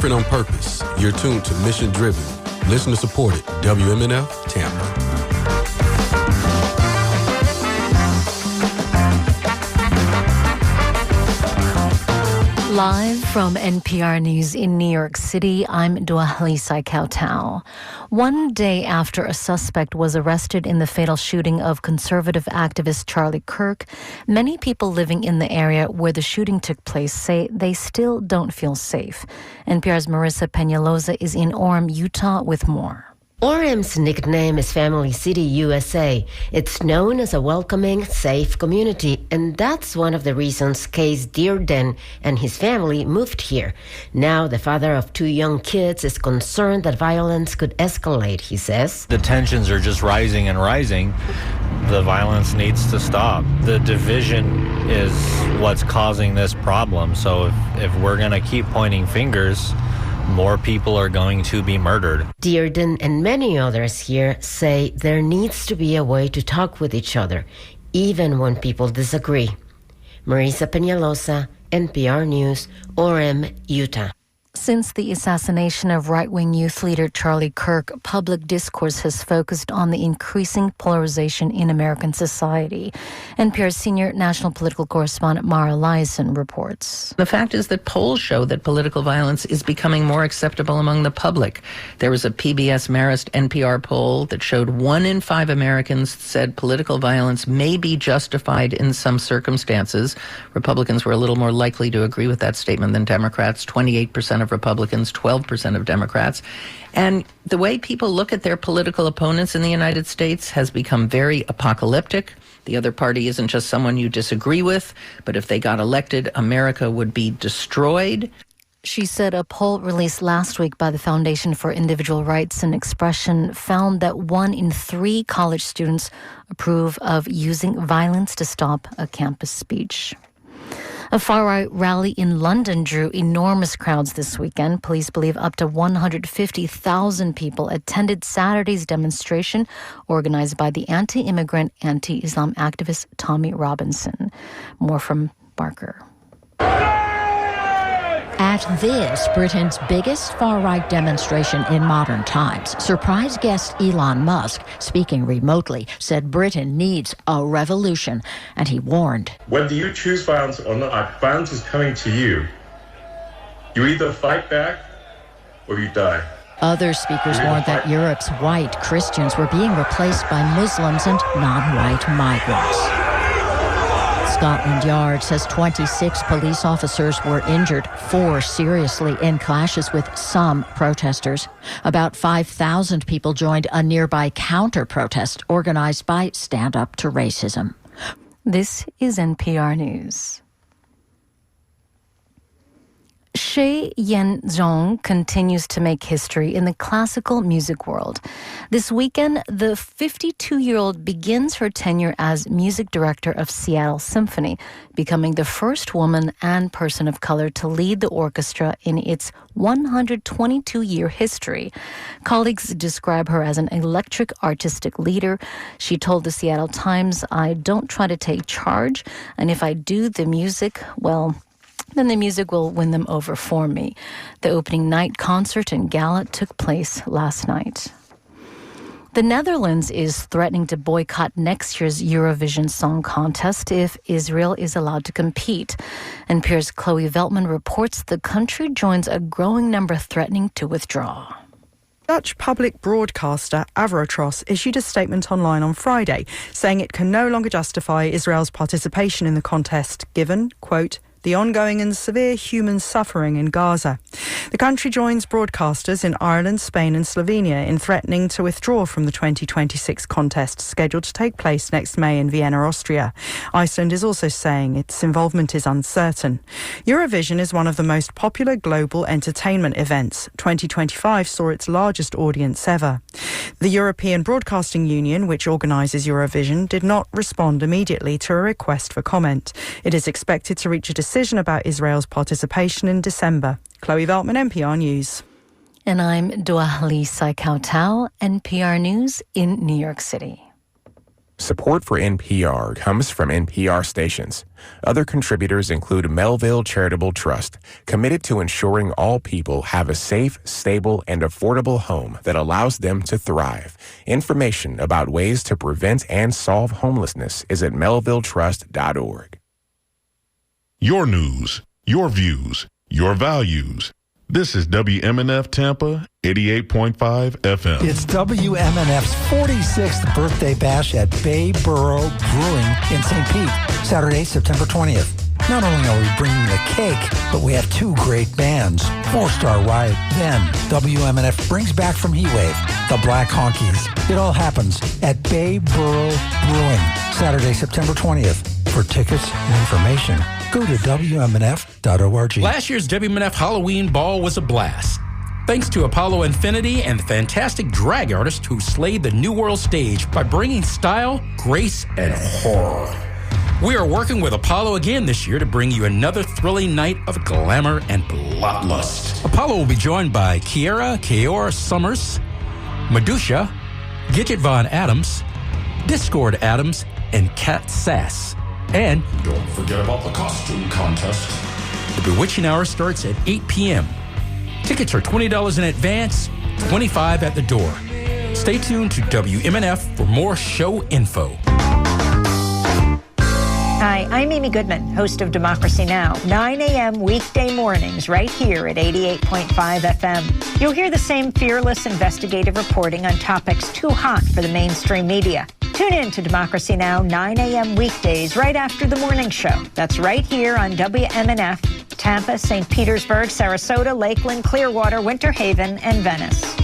Different on purpose. You're tuned to Mission Driven, listener supported WMNF Tampa. Live from NPR News in New York City, I'm Duahlisa Kautau. One day after a suspect was arrested in the fatal shooting of conservative activist Charlie Kirk, many people living in the area where the shooting took place say they still don't feel safe. NPR's Marissa Peñalosa is in Orem, Utah with more. Orem's nickname is Family City, USA. It's known as a welcoming, safe community, and that's one of the reasons Case Dearden and his family moved here. Now, the father of 2 young kids is concerned that violence could escalate, he says. The tensions are just rising and rising. The violence needs to stop. The division is what's causing this problem, so if we're going to keep pointing fingers, more people are going to be murdered. Dearden and many others here say there needs to be a way to talk with each other, even when people disagree. Marissa Peñalosa, NPR News, Orem, Utah. Since the assassination of right-wing youth leader Charlie Kirk, public discourse has focused on the increasing polarization in American society. NPR's senior national political correspondent Mara Liasson reports. The fact is that polls show that political violence is becoming more acceptable among the public. There was a PBS Marist NPR poll that showed 1 in 5 Americans said political violence may be justified in some circumstances. Republicans were a little more likely to agree with that statement than Democrats. 28% of Republicans, 12% of Democrats. And the way people look at their political opponents in the United States has become very apocalyptic. The other party isn't just someone you disagree with, but if they got elected, America would be destroyed. She said a poll released last week by the Foundation for Individual Rights and Expression found that 1 in 3 college students approve of using violence to stop a campus speech. A far-right rally in London drew enormous crowds this weekend. Police believe up to 150,000 people attended Saturday's demonstration organized by the anti-immigrant, anti-Islam activist Tommy Robinson. More from Barker. At this, Britain's biggest far-right demonstration in modern times, surprise guest Elon Musk, speaking remotely, said Britain needs a revolution, and he warned. Whether you choose violence or not, violence is coming to you. You either fight back or you die. Other speakers warned that Europe's white Christians were being replaced by Muslims and non-white migrants. Scotland Yard says 26 police officers were injured, 4 seriously in clashes with some protesters. About 5,000 people joined a nearby counter-protest organized by Stand Up to Racism. This is NPR News. Shea Yen-zhong continues to make history in the classical music world. This weekend, the 52-year-old begins her tenure as music director of Seattle Symphony, becoming the first woman and person of color to lead the orchestra in its 122-year history. Colleagues describe her as an electric artistic leader. She told the Seattle Times, "I don't try to take charge, and if I do the music, well, then the music will win them over for me." The opening night concert and gala took place last night. The Netherlands is threatening to boycott next year's Eurovision Song Contest if Israel is allowed to compete. NPR's Chloe Veltman reports the country joins a growing number threatening to withdraw. Dutch public broadcaster Avrotros issued a statement online on Friday saying it can no longer justify Israel's participation in the contest given, quote, the ongoing and severe human suffering in Gaza. The country joins broadcasters in Ireland, Spain and Slovenia in threatening to withdraw from the 2026 contest scheduled to take place next May in Vienna, Austria. Iceland is also saying its involvement is uncertain. Eurovision is one of the most popular global entertainment events. 2025 saw its largest audience ever. The European Broadcasting Union, which organises Eurovision, did not respond immediately to a request for comment. It is expected to reach a decision about Israel's participation in December. Chloe Veltman, NPR News. And I'm Duahlisa Kautau, NPR News in New York City. Support for NPR comes from NPR stations. Other contributors include Melville Charitable Trust, committed to ensuring all people have a safe, stable, and affordable home that allows them to thrive. Information about ways to prevent and solve homelessness is at melvilletrust.org. Your news, your views, your values. This is WMNF Tampa 88.5 FM. It's WMNF's 46th birthday bash at Bay Borough Brewing in St. Pete, Saturday, September 20th. Not only are we bringing the cake, but we have 2 great bands. 4-Star Riot. Then WMNF brings back from Heatwave the Black Honkies. It all happens at Bay Borough Brewing, Saturday, September 20th. For tickets and information, go to WMNF.org. Last year's WMNF Halloween Ball was a blast. Thanks to Apollo Infinity and the fantastic drag artist who slayed the New World stage by bringing style, grace, and horror. We are working with Apollo again this year to bring you another thrilling night of glamour and bloodlust. Apollo will be joined by Keora Summers, Medusa, Gidget Von Adams, Discord Adams, and Kat Sass. And don't forget about the costume contest. The Bewitching Hour starts at 8 p.m. Tickets are $20 in advance, $25 at the door. Stay tuned to WMNF for more show info. Hi, I'm Amy Goodman, host of Democracy Now!, 9 a.m. weekday mornings right here at 88.5 FM. You'll hear the same fearless investigative reporting on topics too hot for the mainstream media. Tune in to Democracy Now! 9 a.m. weekdays right after the morning show. That's right here on WMNF, Tampa, St. Petersburg, Sarasota, Lakeland, Clearwater, Winter Haven, and Venice.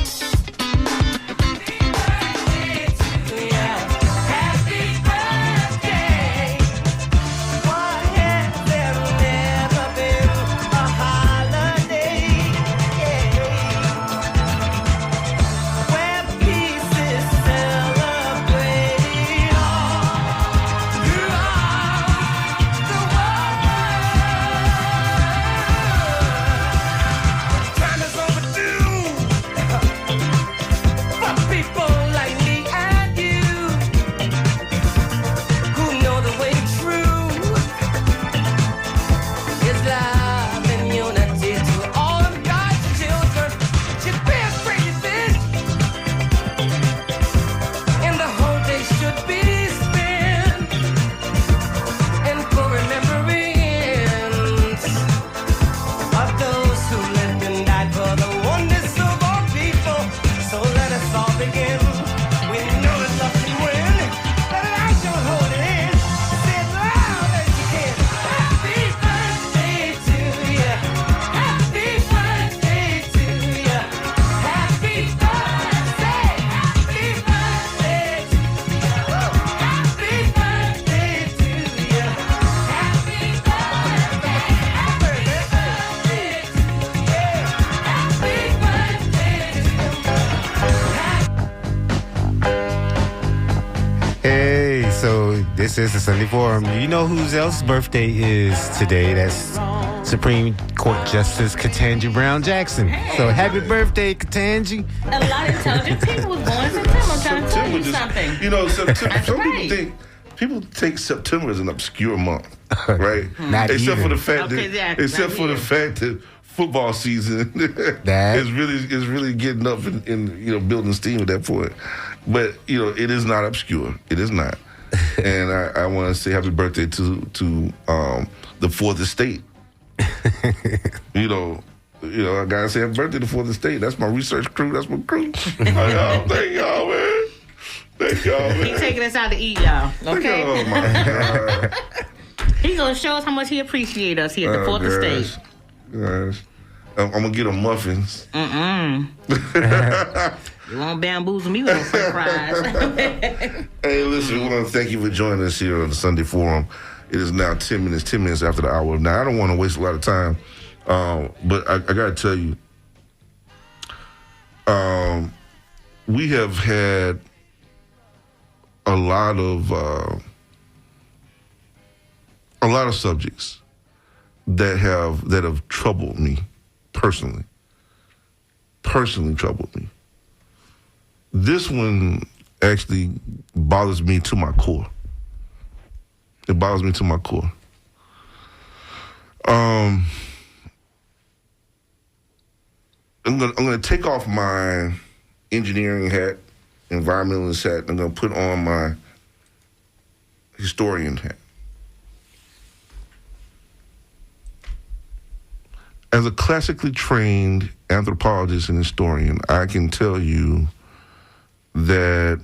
This is the Sunday Forum. You know whose else's birthday is today? That's Supreme Court Justice Ketanji Brown Jackson. Hey. So happy birthday, Ketanji. A lot of intelligent people was born in September. I'm trying to tell you something. You know, September, some right. people take September as an obscure month, right? Not except even. for the fact the fact that football season is really getting up and building steam at that point. But it is not obscure. It is not. And I want to say happy birthday to the Fourth Estate. I gotta say happy birthday to the Fourth Estate. That's my research crew. That's my crew. Thank y'all, man. Thank y'all, man. He's taking us out to eat, y'all. Okay. Oh my God. He's gonna show us how much he appreciates us here at the Fourth Estate. Gosh. I'm gonna get him muffins. You won't bamboozle me with a surprise. Hey, listen, we want to thank you for joining us here on the Sunday Forum. It is now 10 minutes after the hour. Now, I don't want to waste a lot of time, but I got to tell you, we have had a lot of subjects that have troubled me personally troubled me. This one actually bothers me to my core. It bothers me to my core. I'm gonna take off my engineering hat, environmentalist hat. I'm gonna put on my historian hat. As a classically trained anthropologist and historian, I can tell you that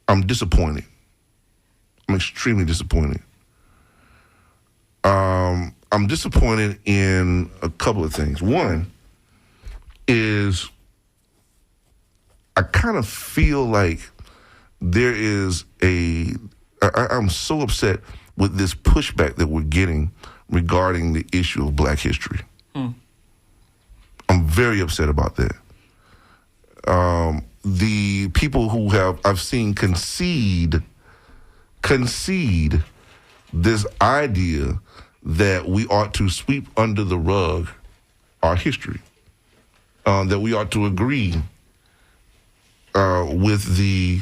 I'm disappointed. I'm extremely disappointed. I'm disappointed in a couple of things. One is I kind of feel like there is I'm so upset with this pushback that we're getting regarding the issue of Black history. I'm very upset about that. The people who I've seen concede this idea that we ought to sweep under the rug our history, that we ought to agree with the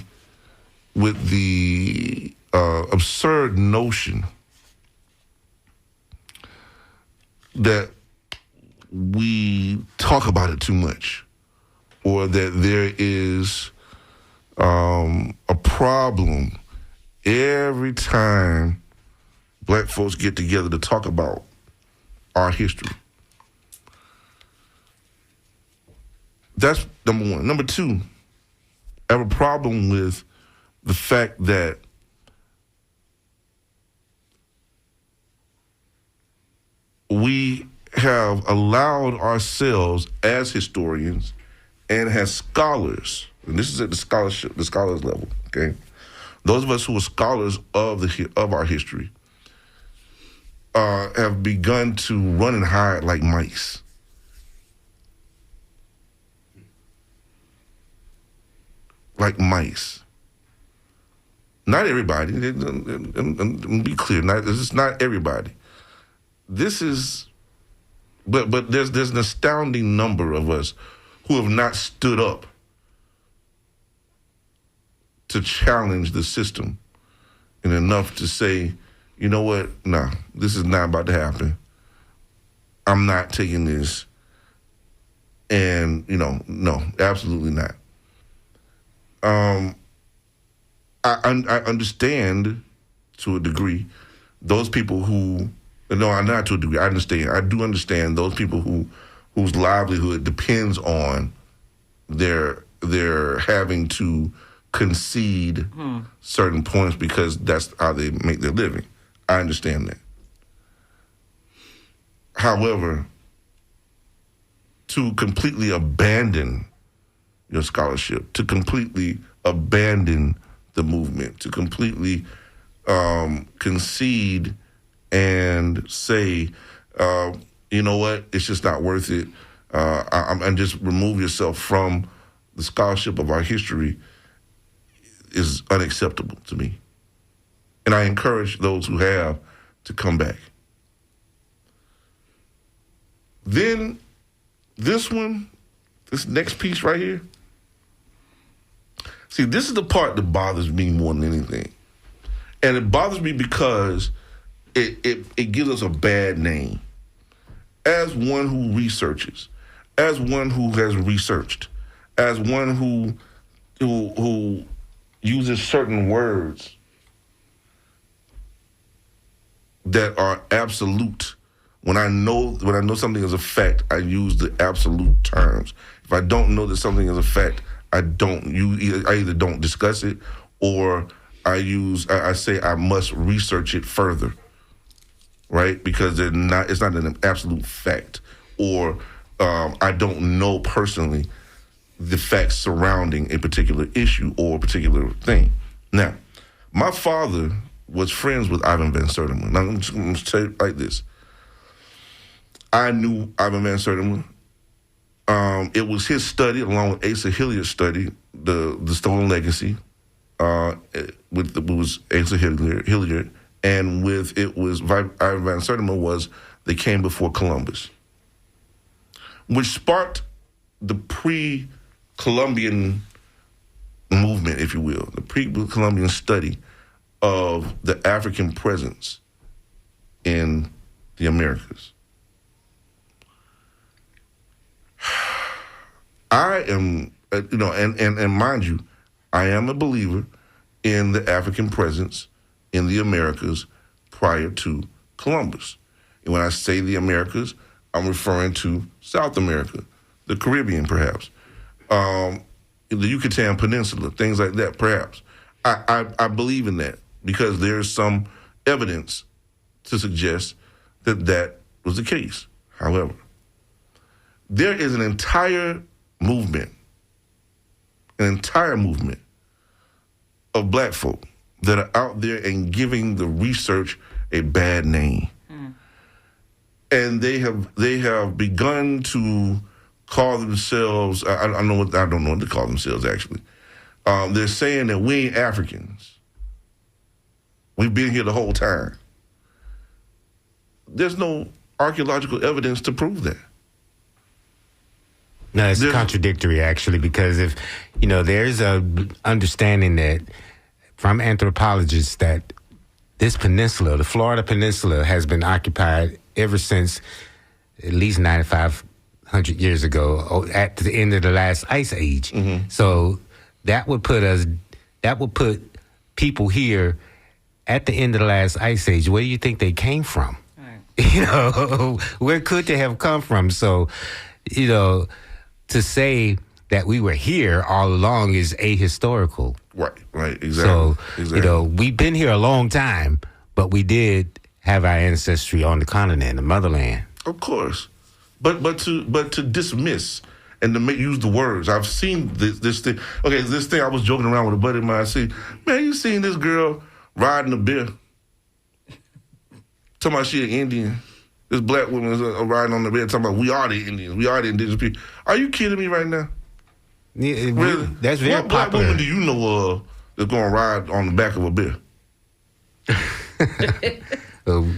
absurd notion that we talk about it too much, or that there is a problem every time Black folks get together to talk about our history. That's number one. Number two, I have a problem with the fact that we have allowed ourselves as historians and as scholars, and this is at the scholars level, okay? Those of us who are scholars of our history have begun to run and hide like mice. Like mice. Not everybody. And be clear, this is not everybody. This is, but there's an astounding number of us who have not stood up to challenge the system and enough to say, you know what, no, this is not about to happen. I'm not taking this. And, no, absolutely not. I understand to a degree those people who, no, not to a degree, I do understand those people whose livelihood depends on their having to concede certain points because that's how they make their living. I understand that. However, to completely abandon your scholarship, to completely abandon the movement, to completely concede and say, you know what, it's just not worth it, and just remove yourself from the scholarship of our history is unacceptable to me. And I encourage those who have to come back. Then this next piece right here. See, this is the part that bothers me more than anything. And it bothers me because it gives us a bad name. As one who researches, as one who has researched, as one who uses certain words that are absolute. When I know something is a fact, I use the absolute terms. If I don't know that something is a fact, I either don't discuss it, or I say I must research it further, right? Because it's not an absolute fact, or I don't know personally the facts surrounding a particular issue or a particular thing. Now, my father was friends with Ivan Van Sertima. Now, I'm just going to tell you like this. I knew Ivan Van Sertima. It was his study, along with Asa Hilliard's study, the Stolen Legacy. It was Asa Hilliard, and Ivan Van Sertima was They Came Before Columbus, which sparked the pre-Columbian movement, if you will, the pre-Columbian study of the African presence in the Americas. I am, and mind you, I am a believer in the African presence in the Americas prior to Columbus. And when I say the Americas, I'm referring to South America, the Caribbean, perhaps, the Yucatan Peninsula, things like that, perhaps. I believe in that because there's some evidence to suggest that that was the case. However, there is an entire movement of black folk that are out there and giving the research a bad name. And they have begun to call themselves, I don't know what to call themselves actually. They're saying that we ain't Africans. We've been here the whole time. There's no archaeological evidence to prove that. No, it's contradictory, actually, because if, there's a understanding that from anthropologists that this peninsula, the Florida Peninsula, has been occupied ever since at least 9,500 years ago, at the end of the last ice age. Mm-hmm. So that would put people here at the end of the last ice age. Where do you think they came from? Right. Where could they have come from? So, to say that we were here all along is ahistorical. Right, exactly. So, exactly. We've been here a long time, but we did have our ancestry on the continent, the motherland. Of course. But to dismiss and to use the words, I've seen this thing. Okay, this thing, I was joking around with a buddy of mine. I said, man, you seen this girl riding a bear? Talking about she an Indian. This black woman is riding on the bed talking about we are the Indians. We are the indigenous people. Are you kidding me right now? Yeah, really? That's very what popular. Black woman do you know of that's going to ride on the back of a bear?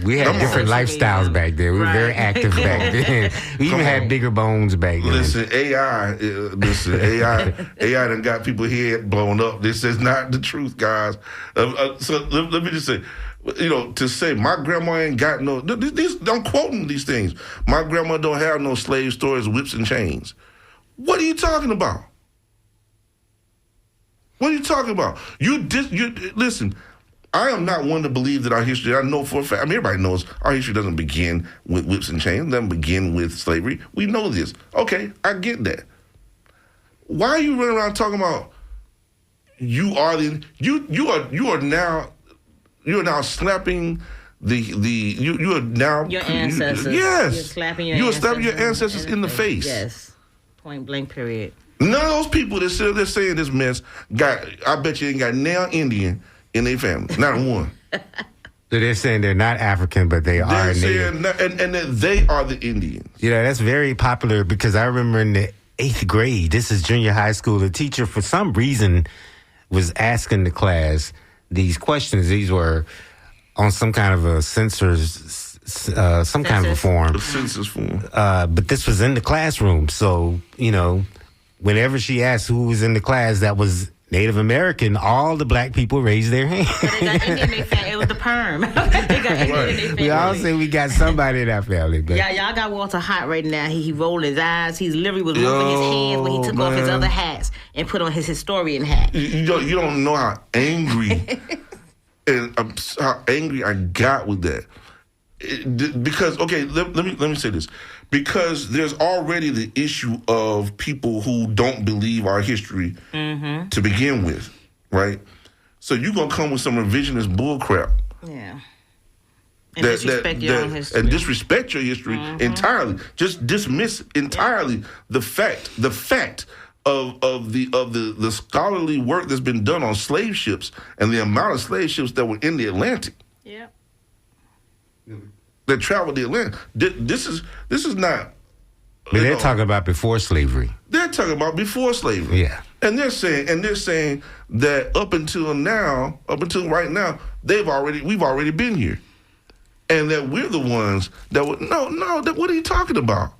We had different lifestyles back then. We were very active back then. We even had bigger bones back then. Listen, AI done got people's head blown up. This is not the truth, guys. So let me just say, to say my grandma ain't got no, I'm quoting these things. My grandma don't have no slave stories, whips and chains. What are you talking about? What are you talking about? Listen, I am not one to believe that our history, I know for a fact, everybody knows our history doesn't begin with whips and chains, it doesn't begin with slavery. We know this. Okay, I get that. Why are you running around talking about you are now slapping you are now your ancestors. Yes. You're slapping your ancestors in the face. Yes. Point blank period. None of those people that sit there saying this mess I bet you ain't got now Indian in their family. Not one. So they're saying they're not African, but they are Native. And that they are the Indians. That's very popular because I remember in the 8th grade, this is junior high school, the teacher for some reason was asking the class these questions. These were on some kind of a kind of a form. A census form. But this was in the classroom. So, whenever she asked who was in the class that was Native American, all the black people raised their hand. So they got Indian in their family. It was the perm. They got Indian in their family. We all say we got somebody in our family. But yeah, y'all got Walter hot right now. He rolled his eyes. He's literally was moving his hands when he took off his other hats and put on his historian hat. You don't know how angry and how angry I got with that. Because, okay, let me say this. Because there's already the issue of people who don't believe our history to begin with, right? So you're going to come with some revisionist bullcrap. Yeah. And disrespect your own history. And disrespect your history entirely. Just dismiss entirely the fact of the scholarly work that's been done on slave ships and the amount of slave ships that were in the Atlantic. Yep. That traveled the Atlantic. This is not. But they're talking about before slavery. They're talking about before slavery. Yeah. And they're saying that up until right now, we've already been here, and that we're the ones that would no. What are you talking about?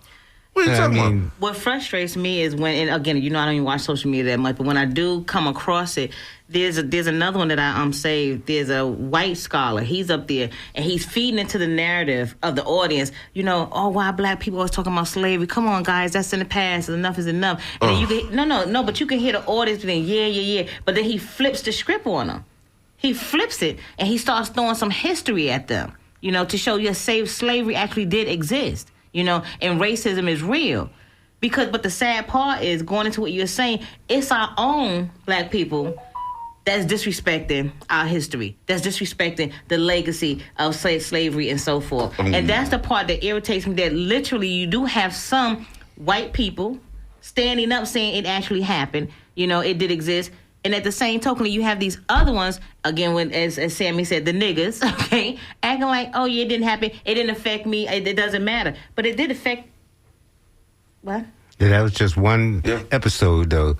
What are you talking about? What frustrates me is when, and again, I don't even watch social media that much, but when I do come across it, there's another one that I saved. There's a white scholar. He's up there, and he's feeding into the narrative of the audience. Why black people always talking about slavery? Come on, guys, that's in the past. Enough is enough. And then you can but you can hear the audience being yeah. But then he flips the script on them. He flips it, and he starts throwing some history at them. To show you slavery actually did exist. And racism is real. But the sad part is, going into what you're saying, it's our own black people that's disrespecting our history, that's disrespecting the legacy of slavery and so forth. And that's the part that irritates me, that literally you do have some white people standing up saying it actually happened, it did exist. And at the same token, you have these other ones, again, when as Sammy said, the niggas, okay, acting like, oh, yeah, it didn't happen. It didn't affect me. It doesn't matter. But it did affect... What? Yeah, that was just one episode, though.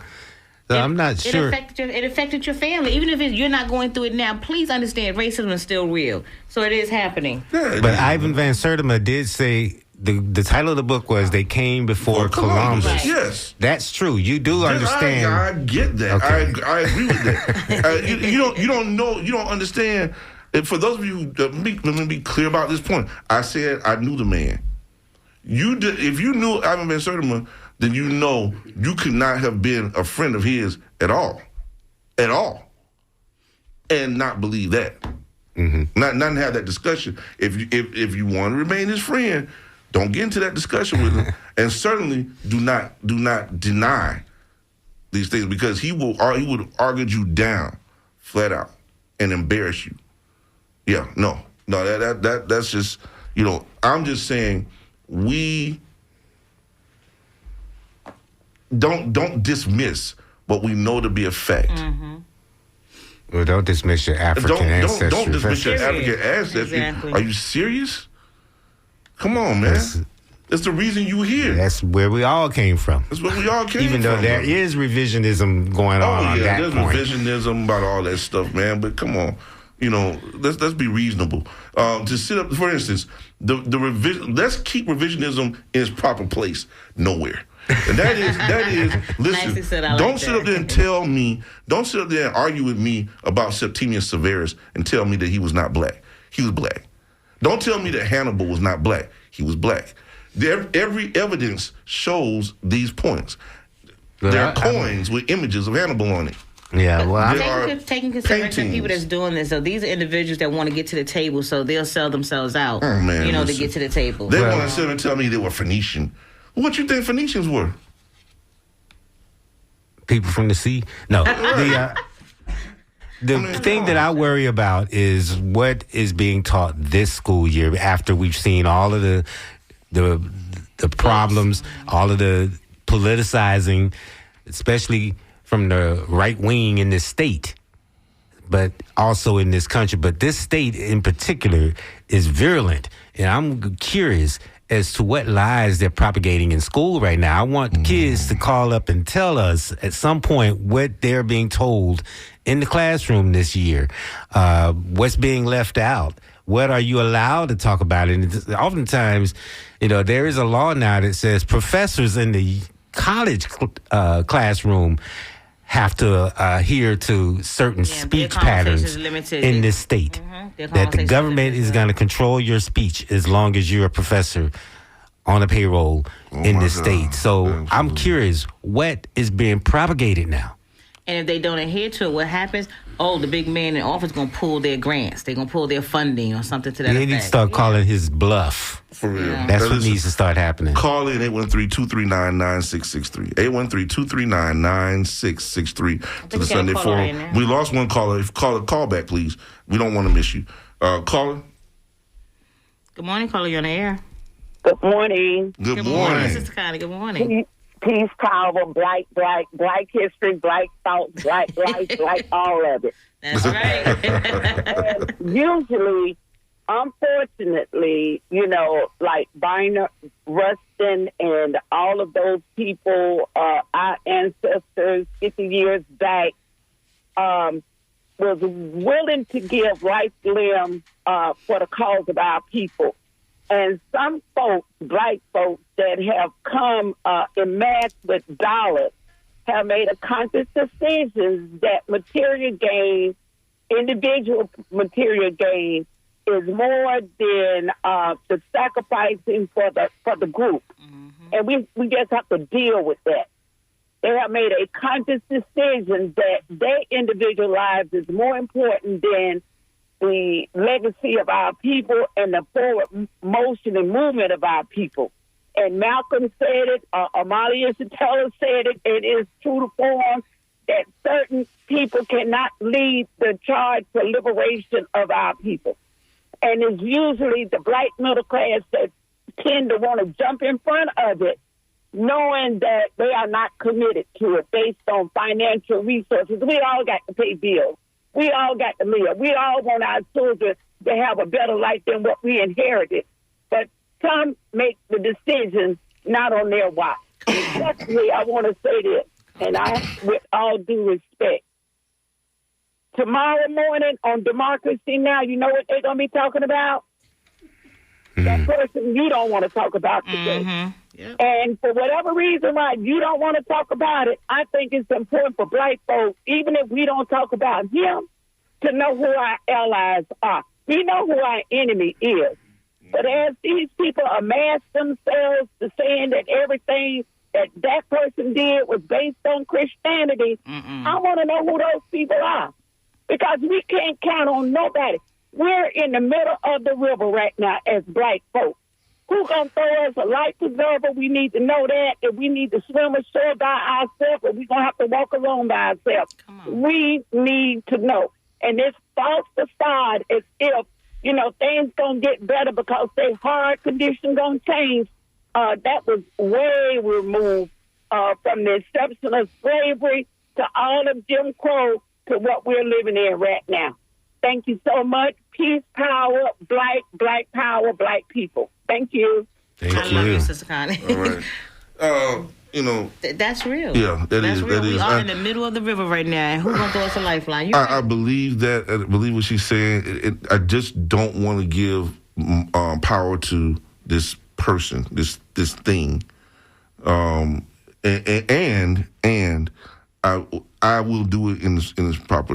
So I'm not sure. It affected your family. Even if you're not going through it now, please understand racism is still real. So it is happening. But Ivan Van Sertima did say... The title of the book was "They Came Before Columbus." Right. Yes, that's true. You do understand. I get that. Okay. I agree with that. You don't know. You don't understand. And for those of you, let me be clear about this point. I said I knew the man. If you knew Ivan Van Sertima, then you could not have been a friend of his at all, and not believe that. Mm-hmm. Not have that discussion. If you want to remain his friend, don't get into that discussion with him, and certainly do not deny these things, because he would argue you down, flat out, and embarrass you. Yeah, no, that's just I'm just saying, we don't dismiss what we know to be a fact. Mm-hmm. Well, don't dismiss your African ancestry. Don't dismiss your African ancestry. Exactly. Are you serious? Come on, man. That's the reason you here. That's where we all came from. That's where we all came from. Even though there is revisionism going on that there's point. Revisionism about all that stuff, man. But come on, let's be reasonable. To sit up, for instance, the revision. Let's keep revisionism in its proper place. Nowhere. And that is. Listen, don't sit up there and tell me. Don't sit up there and argue with me about Septimius Severus and tell me that he was not black. He was black. Don't tell me that Hannibal was not black. He was black. Every evidence shows these points. There are coins with images of Hannibal on it. Yeah, well, taking consideration people that's doing this. So these are individuals that want to get to the table, so they'll sell themselves out. Oh, man, to get to the table. They want to sit and tell me they were Phoenician. What you think Phoenicians were? People from the sea? No. The thing that I worry about is what is being taught this school year, after we've seen all of the problems, all of the politicizing, especially from the right wing in this state, but also in this country. But this state in particular is virulent, and I'm curious as to what lies they're propagating in school right now. I want kids to call up and tell us at some point what they're being told in the classroom this year, what's being left out. What are you allowed to talk about? And oftentimes, there is a law now that says professors in the college classroom have to adhere to certain speech patterns in this state. Mm-hmm. That the government is going to control your speech as long as you're a professor on a payroll in this state. So I'm curious, what is being propagated now? And if they don't adhere to it, what happens? Oh, the big man in office going to pull their grants. They're going to pull their funding or something to that effect. They need to start calling his bluff. For real. Yeah. That's what needs to start happening. Call in 813-239-9663. 813-239-9663 to the Sunday Forum. We lost one caller. Call back, please. We don't want to miss you. Caller? Good morning, caller. You're on the air. Good morning. Good morning. Sister Connie. Good morning. Peace, power, black history, black thought, black life, black all of it. That's right. Usually, unfortunately, like Bynum, Rustin, and all of those people, our ancestors 50 years back, was willing to give right limb for the cause of our people. And some folks, black folks that have come in mass with dollars, have made a conscious decision that material gain, individual material gain, is more than the sacrificing for the group. And we just have to deal with that. They have made a conscious decision that their individual lives is more important than the legacy of our people and the forward motion and movement of our people. And Malcolm said it, Amalia Satella said it, it is true to form that certain people cannot lead the charge for liberation of our people. And it's usually the black middle class that tend to want to jump in front of it, knowing that they are not committed to it based on financial resources. We all got to pay bills. We all got to live. We all want our children to have a better life than what we inherited. But some make the decisions not on their watch. Especially, I want to say this, and with all due respect, tomorrow morning on Democracy Now!, you know what they're going to be talking about? That person you don't want to talk about today. Yep. And for whatever reason why you don't want to talk about it, I think it's important for black folks, even if we don't talk about him, to know who our allies are. We know who our enemy is. But as these people amass themselves to saying that everything that person did was based on Christianity, I want to know who those people are. Because we can't count on nobody. We're in the middle of the river right now as black folks. Who's going to throw us a life preserver? We need to know that. If we need to swim ashore by ourselves, or we're going to have to walk alone by ourselves. We need to know. And this false facade as if, things going to get better because they hard conditions going to change. That was way removed from the inception of slavery to all of Jim Crow to what we're living in right now. Thank you so much. Peace, power, black power, black people. Thank you. I love you, Sister Connie. All right. That's real. Yeah, that's real. We are in the middle of the river right now, and who's going to throw us a lifeline? I believe that. I believe what she's saying. I just don't want to give power to this person, this thing. And I will do it in this proper.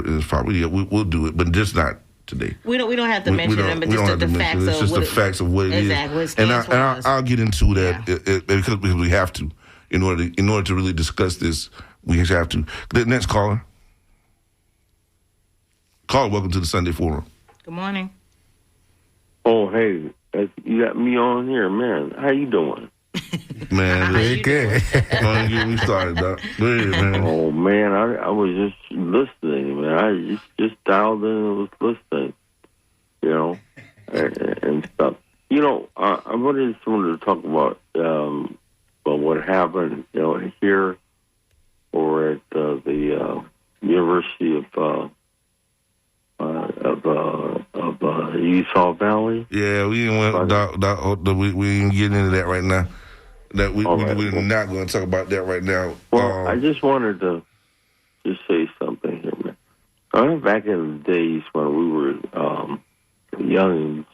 Yeah, we'll do it, but just not today. We don't have to mention them, but just the facts of it's just the facts of what it is. And I'll get into that because we have to. In order to really discuss this, we have to. The next caller. Caller, welcome to the Sunday Forum. Good morning. Oh, hey, you got me on here, man. How you doing? Man, very good. Don't get me started, Doc. Go ahead, man. Oh, man, I was just listening, man. I just dialed in and was listening, and stuff. I wanted someone to talk about what happened, here or at the University of Utah Valley. Yeah, we didn't get into that right now. We're not going to talk about that right now. Well, I just wanted to just say something here, man. Back in the days when we were youngins,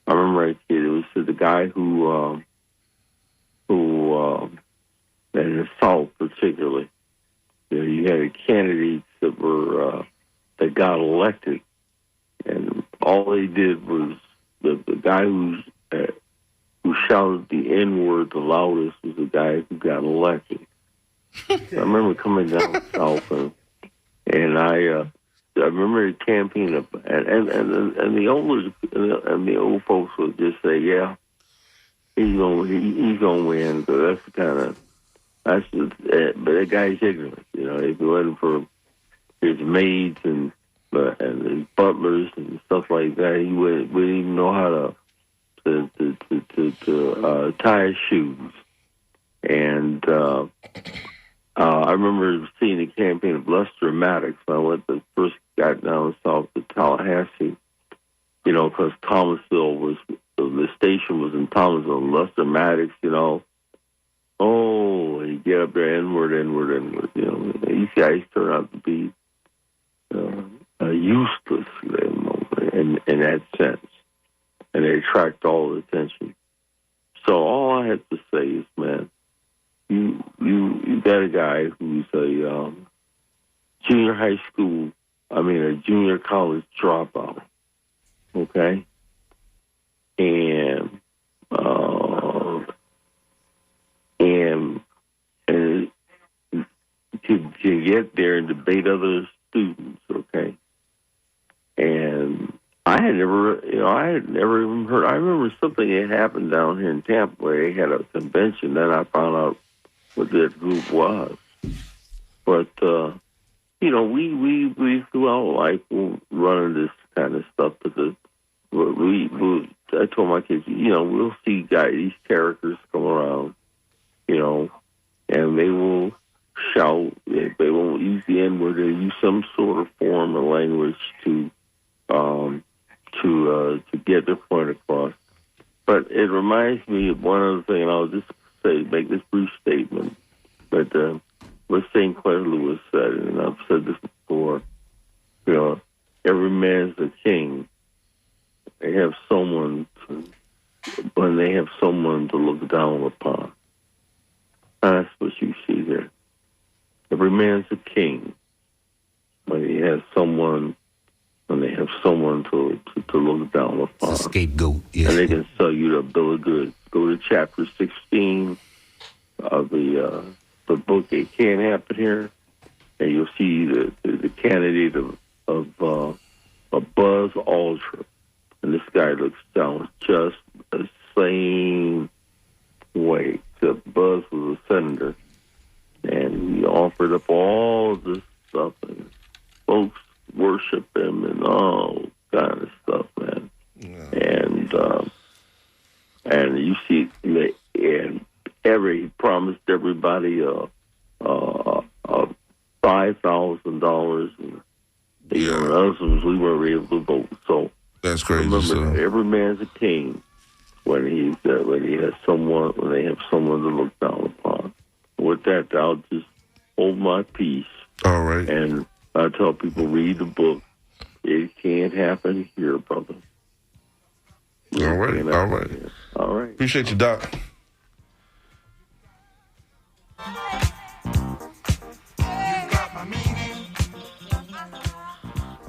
I remember a kid. It was the guy who an assault particularly. You had candidates that got elected, and all they did was the guy who shouted the N-word the loudest was the guy who got elected. I remember coming down south, and I remember the campaign and the old folks would just say, "Yeah, he's gonna win." So that's just it. But that guy's ignorant, If it wasn't for his maids and his butlers and stuff like that, he wouldn't even know how to tie his shoes. And I remember seeing the campaign of Lester Maddox when I first got down south to Tallahassee, because Thomasville the station was in Thomasville. And Lester Maddox, he'd get up there, N-word. These guys turn out to be useless in that sense. And they attract all the attention. get there and debate other students, okay? And I had never even heard. I remember something that happened down here in Tampa where they had a convention. Then I found out what that group was. But we throughout life we're running this kind of stuff. But I told my kids, we'll see these characters come around, and they will shout. They won't use the N-word. They use some sort of form of language to get their point across. But it reminds me of one other thing, and I'll just make this brief statement. But what St. Clair Lewis said, and I've said this before, every man's a king. They have someone to look down upon. That's what you see there. Every man's a king when they have someone to look down upon. It's a scapegoat, yeah. And they can sell you the bill of goods. Go to chapter 16 of the book It Can't Happen Here, and you'll see the candidate of Buzz Aldrin. And this guy looks down just the same way. Except Buzz was a senator, and he offered up all this stuff, and folks worship him and all kind of stuff, man. Yeah. And you see, and he promised everybody $5,000, and us we weren't able to vote. So that's crazy. Remember, every man's a king when they have someone to look down upon. With that, I'll just hold my peace. All right. And I tell people, read the book. It can't happen here, brother. All right. All right. Appreciate you, Doc.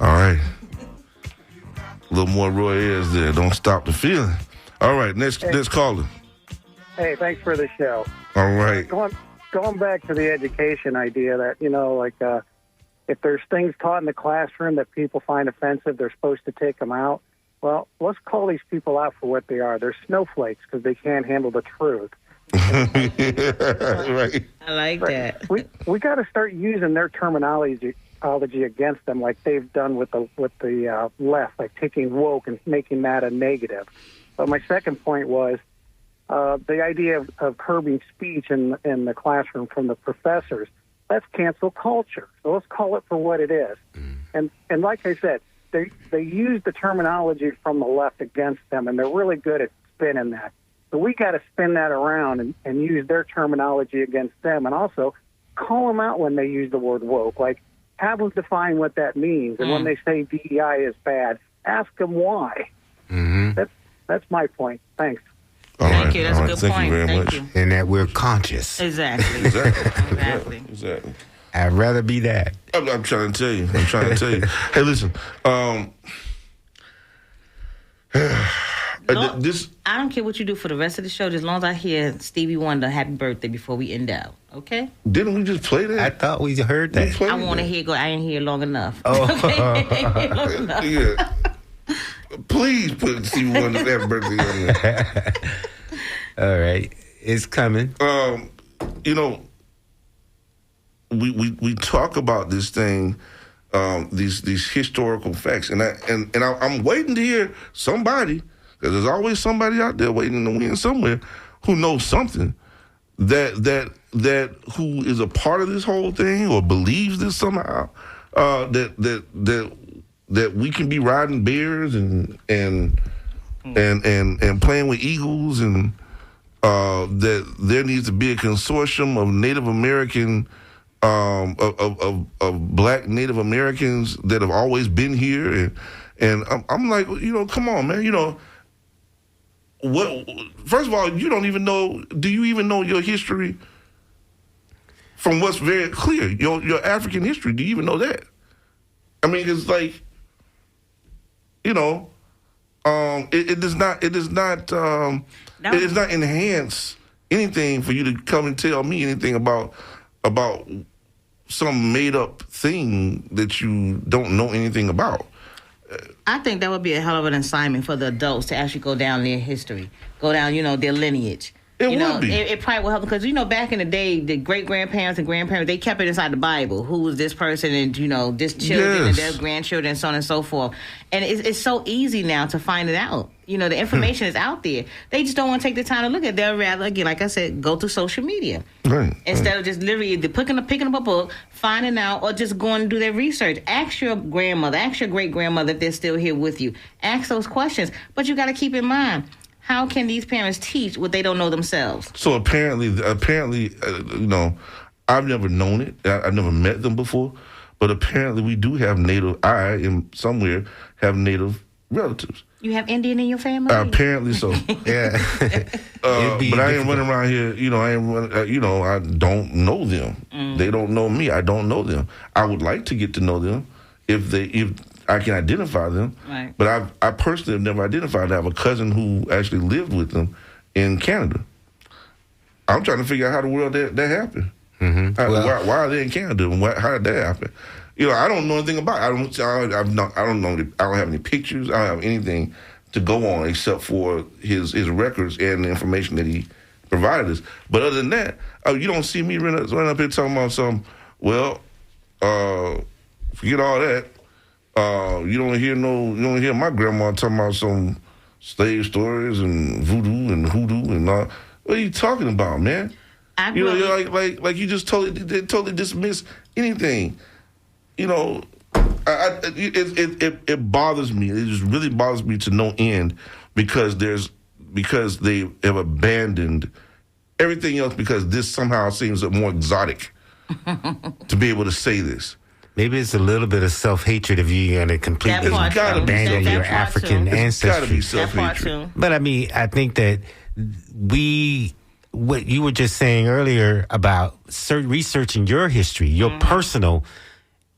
All right. A little more Roy Ayers there. Don't stop the feeling. All right, next caller. Hey, thanks for the show. All right. Going back to the education idea that, if there's things taught in the classroom that people find offensive, they're supposed to take them out. Well, let's call these people out for what they are. They're snowflakes because they can't handle the truth. Right. I like that. We got to start using their terminology against them, like they've done with the left, like taking woke and making that a negative. But my second point was the idea of curbing speech in the classroom from the professors. That's cancel culture. So let's call it for what it is. And like I said, they use the terminology from the left against them, and they're really good at spinning that. So we got to spin that around and use their terminology against them, and also call them out when they use the word woke. Like, have them define what that means. And when they say DEI is bad, ask them why. Mm-hmm. That's my point. Thanks. Thank you. That's a good Thank point. you very Thank much. you. And that we're conscious. Exactly. Exactly. I'd rather be that. I'm trying to tell you. Hey, listen. I don't care what you do for the rest of the show, just as long as I hear Stevie Wonder "Happy Birthday" before we end out. Okay? Didn't we just play that? I thought we heard that. I want to hear. I ain't hear long enough. Oh. Okay? Long enough. Yeah. Please put Stevie Wonder's "Happy Birthday" on there. All right, it's coming. We talk about this thing, these historical facts, and I'm waiting to hear somebody, because there's always somebody out there waiting in the wings somewhere who knows something that who is a part of this whole thing or believes this somehow, that we can be riding bears and playing with eagles, and that there needs to be a consortium of Native American of black Native Americans that have always been here, and I'm like, come on, man, what? First of all, you don't even know. Do you even know your history? From what's very clear, your African history. Do you even know that? I mean, it's like, it does not enhance anything for you to come and tell me anything about some made up thing that you don't know anything about. I think that would be a hell of an assignment for the adults to actually go down their history, go down, their lineage. It probably will help because, back in the day, the great-grandparents and grandparents, they kept it inside the Bible. Who was this person and, this children and their grandchildren and so on and so forth. And it's so easy now to find it out. The information is out there. They just don't want to take the time to look at it. They'll rather, again, like I said, go to social media. Right. Instead of just literally either picking up a book, finding out, or just going to do their research. Ask your grandmother, ask your great-grandmother if they're still here with you. Ask those questions. But you got to keep in mind, how can these parents teach what they don't know themselves? So apparently, I've never known it. I've never met them before. But apparently we do have somewhere have Native relatives. You have Indian in your family? Apparently so. Yeah. But I ain't running around here, I don't know them. They don't know me. I don't know them. I would like to get to know them if I can identify them. Right. But I personally have never identified them. I have a cousin who actually lived with them in Canada. I'm trying to figure out how the world that happened. Mm-hmm. Why are they in Canada? And how did that happen? I don't know anything about it. I don't know. I don't have any pictures. I don't have anything to go on except for his records and the information that he provided us. But other than that, you don't see me running up here talking about some. Well, forget all that. You don't hear my grandma talking about some slave stories and voodoo and hoodoo and all. What are you talking about, man? Like you just totally dismiss anything. It bothers me. It just really bothers me to no end because they have abandoned everything else because this somehow seems more exotic to be able to say this. Maybe it's a little bit of self-hatred if you're going to completely abandon your African ancestry. It's got to be self-hatred. But I think that what you were just saying earlier about researching your history, your personal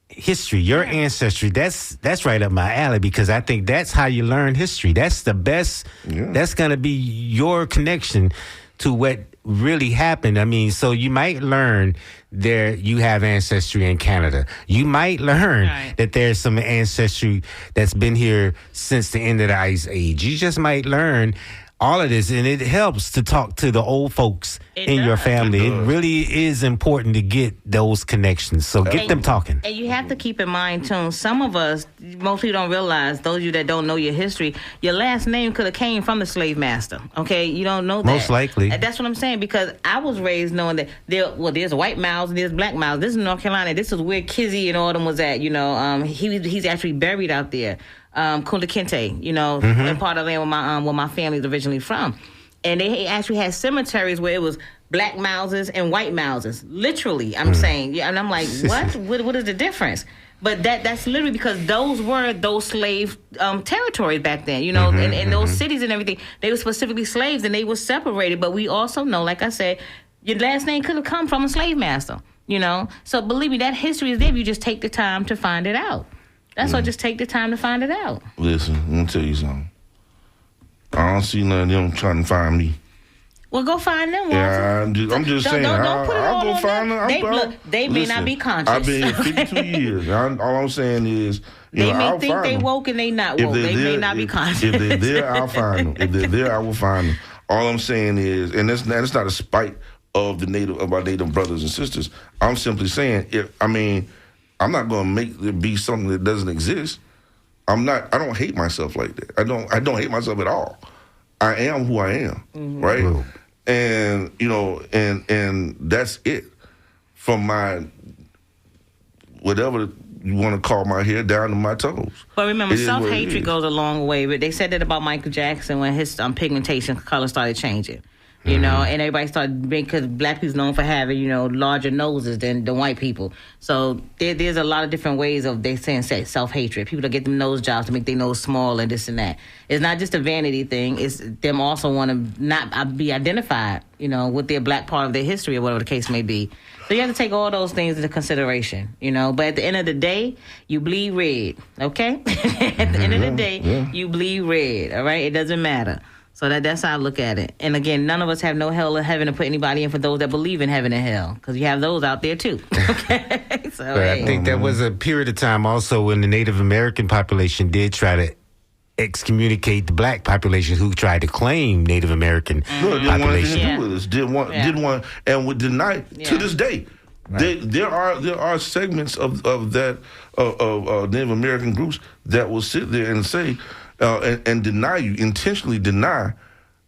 history, your ancestry, that's right up my alley because I think that's how you learn history. That's the best. Yeah. That's going to be your connection to what really happened. I mean, so you might learn you have ancestry in Canada. You might learn that there's some ancestry that's been here since the end of the Ice Age. You just might learn all of this, and it helps to talk to the old folks in your family. It really is important to get those connections. So get them talking. And you have to keep in mind, too, some of us, most people don't realize, those of you that don't know your history, your last name could have came from the slave master. Okay? You don't know that. Most likely. And that's what I'm saying, because I was raised knowing that there's white mouths and there's black mouths. This is North Carolina. This is where Kizzy and all them was at. He's actually buried out there. Kunta Kinte, in part of the land where my family's originally from. And they actually had cemeteries where it was black Mouses and white Mouses. Literally, I'm saying. Yeah, and I'm like, what? What is the difference? But that's literally because those were those slave territories back then, and those cities and everything. They were specifically slaves and they were separated. But we also know, like I said, your last name could have come from a slave master, So believe me, that history is there if you just take the time to find it out. That's why just take the time to find it out. Listen, let me tell you something. I don't see none of them trying to find me. Well, go find them. Yeah, I'm just saying. Don't put it all I'll go on find them. They may not be conscious. I've been here 52 years. All I'm saying is, they may I'll think they woke and they not woke. They may not be conscious. If they're there, I'll find them. If they're there, I will find them. All I'm saying is, and that's not a spite of our native brothers and sisters. I'm simply saying, I'm not going to make there be something that doesn't exist. I don't hate myself like that. I don't hate myself at all. I am who I am, right? Cool. And and that's it. From my whatever you want to call my hair down to my toes. But remember, self-hatred goes a long way. But they said that about Michael Jackson when his pigmentation color started changing. And everybody started, because black people's known for having, larger noses than the white people. So there's a lot of different ways of, they saying self-hatred. People that get them nose jobs to make their nose small and this and that. It's not just a vanity thing. It's them also want to not be identified, with their black part of their history or whatever the case may be. So you have to take all those things into consideration, But at the end of the day, you bleed red, okay? At the end of the day, you bleed red, all right? It doesn't matter. So that's how I look at it. And again, none of us have no hell or heaven to put anybody in for those that believe in heaven and hell, because you have those out there too. Okay, so I think there was a period of time also when the Native American population did try to excommunicate the black population who tried to claim Native American didn't want anything to do with us. Didn't want, and would deny to this day. Right. There are segments of that Native American groups that will sit there and say and deny you, intentionally deny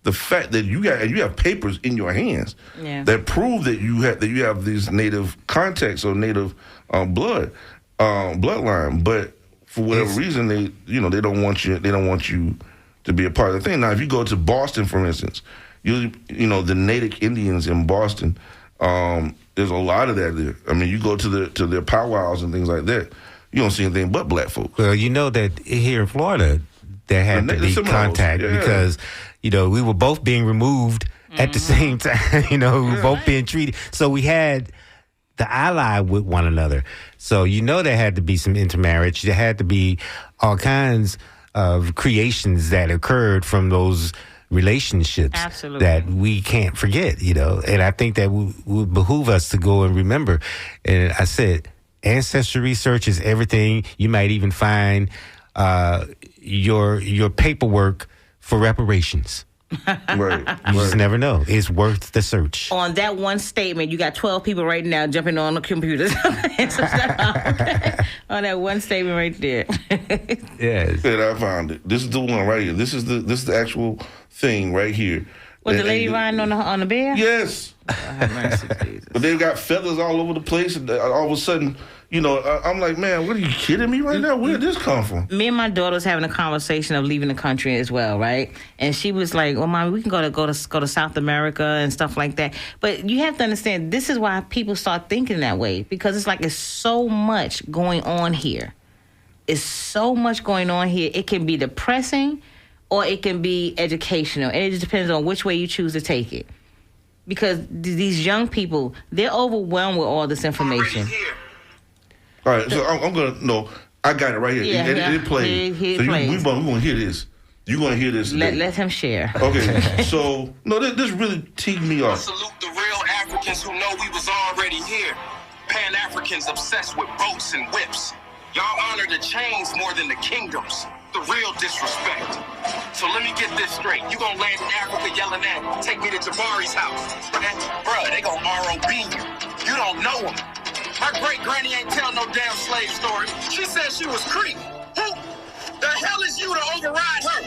the fact that you have papers in your hands that prove that you have these Native contacts or Native bloodline, but for whatever reason they don't want you to be a part of the thing. Now, if you go to Boston, for instance, you know the Natick Indians in Boston. There's a lot of that there. I mean, you go to their powwows and things like that, you don't see anything but black folks. Well, you know that here in Florida, there had to be contact because, we were both being removed at the same time. We were both being treated. So we had the ally with one another. So there had to be some intermarriage. There had to be all kinds of creations that occurred from those relationships that we can't forget, and I think that would behoove us to go and remember. And I said, ancestry research is everything. You might even find your paperwork for reparations. Right. You just never know. It's worth the search. On that one statement, you got 12 people right now jumping on the computers. On that one statement right there. Yes. I found it. This is the one right here. This is the actual thing right here. Was the lady riding on the bear? Yes. But they've got feathers all over the place, and all of a sudden, I'm like, man, what are you kidding me right now? Where did this come from? Me and my daughter was having a conversation of leaving the country as well, right? And she was like, "Well, Mom, we can go to South America and stuff like that." But you have to understand, this is why people start thinking that way, because it's like it's so much going on here. It's so much going on here. It can be depressing, or it can be educational, and it just depends on which way you choose to take it. Because these young people, they're overwhelmed with all this information. All right, so I'm gonna I got it right here. It played. We're gonna hear this. You're gonna hear this. Let him share. Okay, so this really teed me off. Salute the real Africans who know we was already here. Pan-Africans obsessed with boats and whips. Y'all honor the chains more than the kingdoms. The real disrespect. So let me get this straight. You gonna land in Africa yelling at, take me to Jabari's house. Bruh, they gonna ROB you. You don't know them. My great-granny ain't tell no damn slave story. She said she was Creek. Who the hell is you to override her?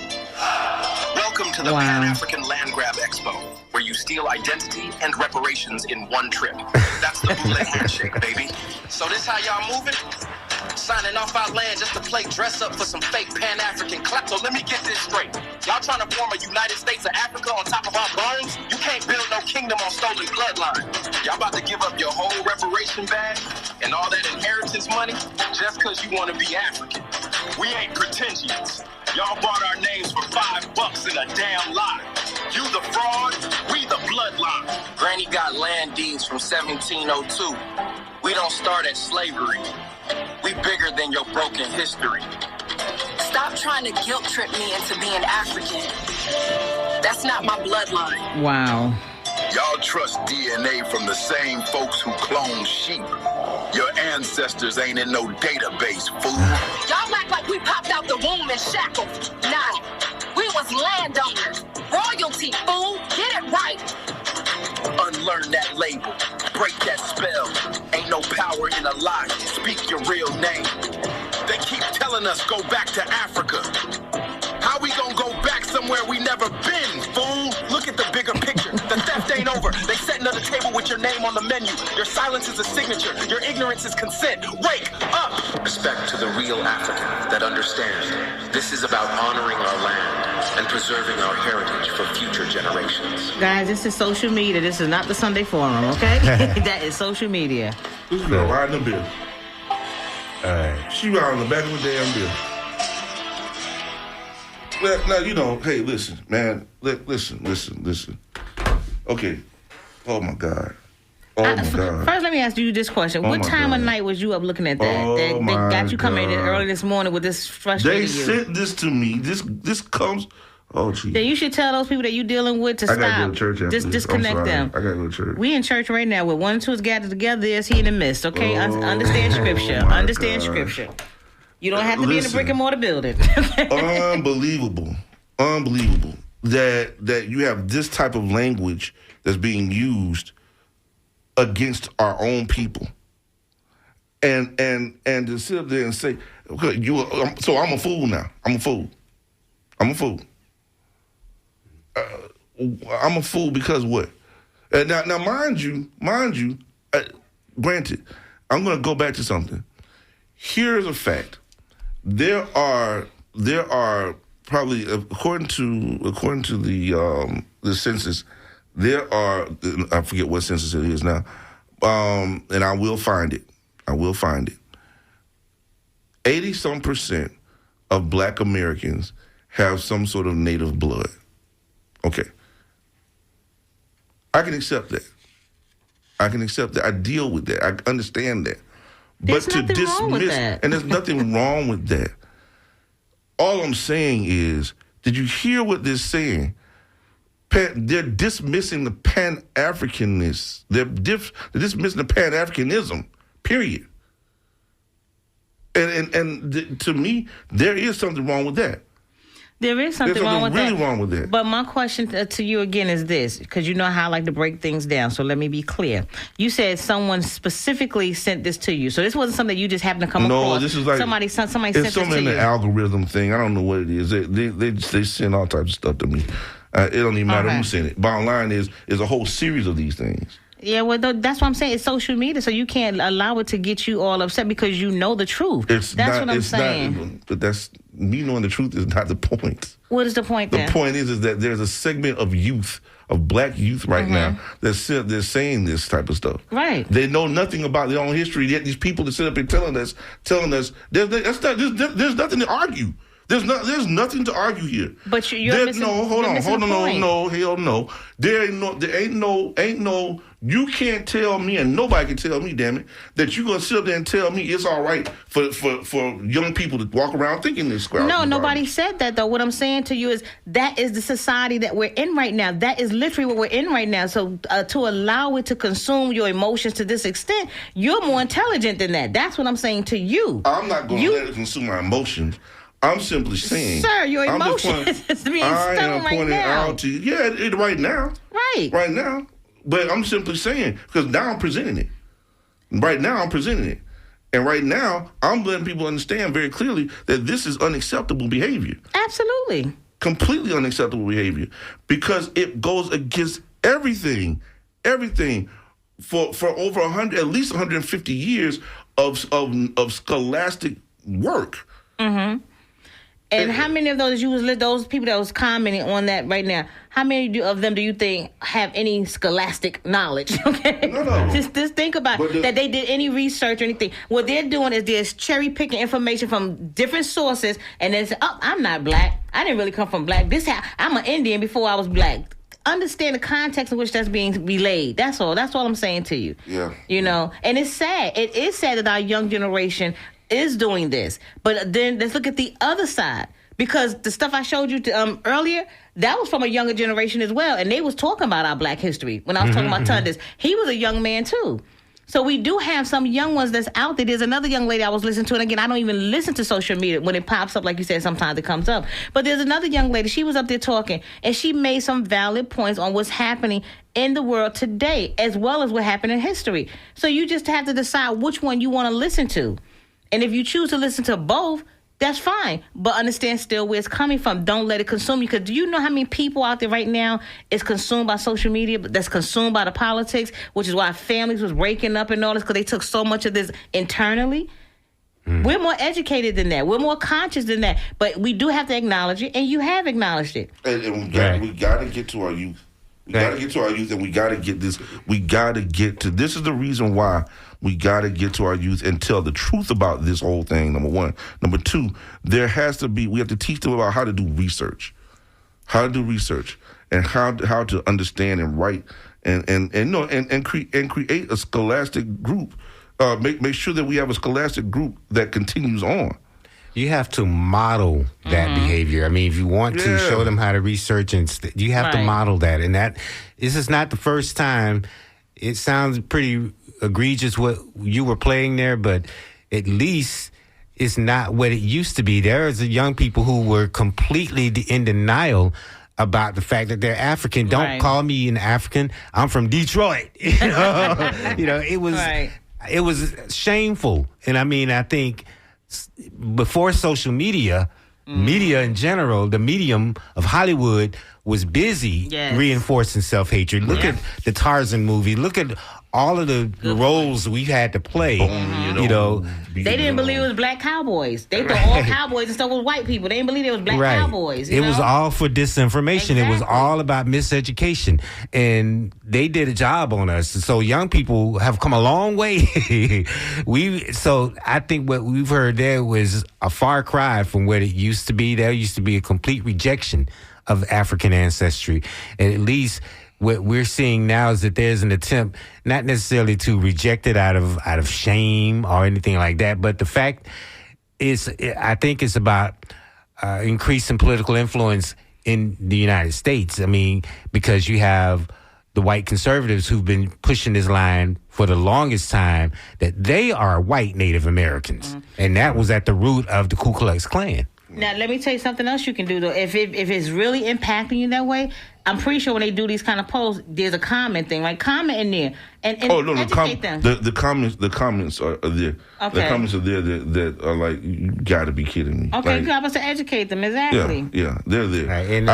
Welcome to the Pan-African Land Grab Expo, where you steal identity and reparations in one trip. That's the bootleg handshake, baby. So this how y'all moving? Signing off our land just to play dress up for some fake Pan-African klepto. Let me get this straight. Y'all trying to form a United States of Africa on top of our bones? You can't build no kingdom on stolen bloodline. Y'all about to give up your whole reparation bag and all that inheritance money just because you want to be African. We ain't pretensions. Y'all bought our names for $5 in a damn lie. You the fraud, we the bloodline. Granny got land deeds from 1702. We don't start at slavery. We bigger than your broken history. Stop trying to guilt trip me into being African. That's not my bloodline. Wow. Y'all trust DNA from the same folks who clone sheep. Your ancestors ain't in no database, fool. Y'all act like we popped out the womb in shackles. Nah, we was landowners. Royalty, fool. Get it right. Unlearn that label. Break that spell. Ain't no power in a lie. Speak your real name. They keep telling us go back to Africa. How we gonna go back somewhere we never been, fool? Look at the bigger picture. The theft ain't over. They sitting at the table with your name on the menu. Your silence is a signature. Your ignorance is consent. Wake up! Respect to the real African that understands. This is about honoring our land and preserving our heritage for future generations. Guys, this is social media. This is not the Sunday Forum, okay? That is social media. This girl riding the bill. She riding the back of the damn bill. Well, now, hey, listen, man. Listen. Okay. Oh, my God. First, let me ask you this question. What time of night was you up looking at that? They got you coming in early this morning with this frustrating They sent this to me. This comes Oh, geez. Then you should tell those people that you're dealing with to stop. I gotta go to church after Just this. disconnect them. I gotta go to church. We in church right now. Where 1 and 2 is gathered together, is he in the midst? Okay, understand scripture. Understand scripture. You don't have to be in a brick and mortar building. Unbelievable that you have this type of language that's being used against our own people, and to sit up there and say, okay, so I'm a fool now. I'm a fool. I'm a fool because what? Now, mind you. Granted, I'm going to go back to something. Here's a fact: there are probably, according to the census, there are, I forget what census it is now, and I will find it. 80-some% of Black Americans have some sort of native blood. Okay. I can accept that. I deal with that. I understand that. There's but to nothing wrong with dismiss, that. and there's nothing wrong with that. All I'm saying is, did you hear what they're saying? They're dismissing the Pan-Africanness. They're dismissing the Pan-Africanism, period. And to me, there is something wrong with that. There is something wrong with really that. wrong with that. But my question to you again is this, because you know how I like to break things down. So let me be clear. You said someone specifically sent this to you. So this wasn't something you just happened to come across. No, this is like somebody sent this to you. It's something in the algorithm thing. I don't know what it is. They send all types of stuff to me. It don't even matter who sent it. Bottom line is a whole series of these things. Yeah, well, that's what I'm saying. It's social media, so you can't allow it to get you all upset because you know the truth. That's what I'm saying. But that's me knowing the truth is not the point. What is the point then? The point is that there's a segment of youth, of Black youth right now, that's saying this type of stuff. Right. They know nothing about their own history. Yet these people that sit up and telling us there's nothing to argue. There's nothing to argue here. But you're missing. No, hold on, hell no. There ain't no. You can't tell me, and nobody can tell me, damn it, that you're gonna sit up there and tell me it's all right for young people to walk around thinking this. No, nobody said that though. What I'm saying to you is that is the society that we're in right now. That is literally what we're in right now. So to allow it to consume your emotions to this extent, you're more intelligent than that. That's what I'm saying to you. I'm not gonna let it consume my emotions. I'm simply saying, sir, your emotions is being stolen right now. Out to you. Yeah, right now. Right now. But I'm simply saying, because now I'm presenting it. Right now I'm presenting it. And right now, I'm letting people understand very clearly that this is unacceptable behavior. Absolutely. Completely unacceptable behavior. Because it goes against everything for over at least 150 years of scholastic work. Mm-hmm. And how many of those those people that was commenting on that right now? How many of them do you think have any scholastic knowledge? Okay, no. Just think about that they did any research or anything. What they're doing is they're cherry picking information from different sources, and then say, "Oh, I'm not Black. I didn't really come from Black. I'm an Indian before I was Black." Understand the context in which that's being relayed. That's all. That's all I'm saying to you. Yeah. You know, and it's sad. It is sad that our young generation is doing this. But then let's look at the other side. Because the stuff I showed you earlier, that was from a younger generation as well. And they was talking about our Black history. When I was talking about Tundis, he was a young man too. So we do have some young ones that's out there. There's another young lady I was listening to, and again, I don't even listen to social media. When it pops up, like you said, sometimes it comes up. But there's another young lady, she was up there talking, and she made some valid points on what's happening in the world today, as well as what happened in history. So you just have to decide which one you want to listen to. And if you choose to listen to both, that's fine. But understand still where it's coming from. Don't let it consume you. Because do you know how many people out there right now is consumed by social media, that's consumed by the politics, which is why families was breaking up and all this, because they took so much of this internally? We're more educated than that. We're more conscious than that. But we do have to acknowledge it, and you have acknowledged it. And we got to get to our youth. We got to get to our youth, and we got to get this. We got to get to. This is the reason why we got to get to our youth and tell the truth about this whole thing. Number one. Number two, we have to teach them about how to do research, and how to understand and write, and create a scholastic group. Make sure that we have a scholastic group that continues on. you have to model that behavior. I mean, if you want to show them how to research, you have to model that. And this is not the first time. It sounds pretty egregious what you were playing there, but at least it's not what it used to be. There's young people who were completely in denial about the fact that they're African. Don't call me an African. I'm from Detroit. You know, it was shameful. And I mean, I think before social media, media in general, the medium of Hollywood was busy reinforcing self-hatred. Look at the Tarzan movie. Look at all of the roles we had to play. You know, they didn't believe it was black cowboys. They thought all cowboys and stuff was white people. They didn't believe it was black cowboys. It was all for disinformation. It was all about miseducation, and they did a job on us. So young people have come a long way. So I think what we've heard there was a far cry from what it used to be. There used to be a complete rejection of African ancestry, and at least what we're seeing now is that there's an attempt, not necessarily to reject it out of shame or anything like that, but the fact is, I think it's about increasing political influence in the United States. I mean, because you have the white conservatives who've been pushing this line for the longest time that they are white Native Americans, and that was at the root of the Ku Klux Klan. Now, let me tell you something else you can do, though. If it's really impacting you that way, I'm pretty sure when they do these kind of posts, there's a comment thing, right? Comment in there and educate them. The comments are there. Okay. The comments are there that are like, you got to be kidding me. Okay, like, you have to educate them, exactly. Yeah, they're there. Right, and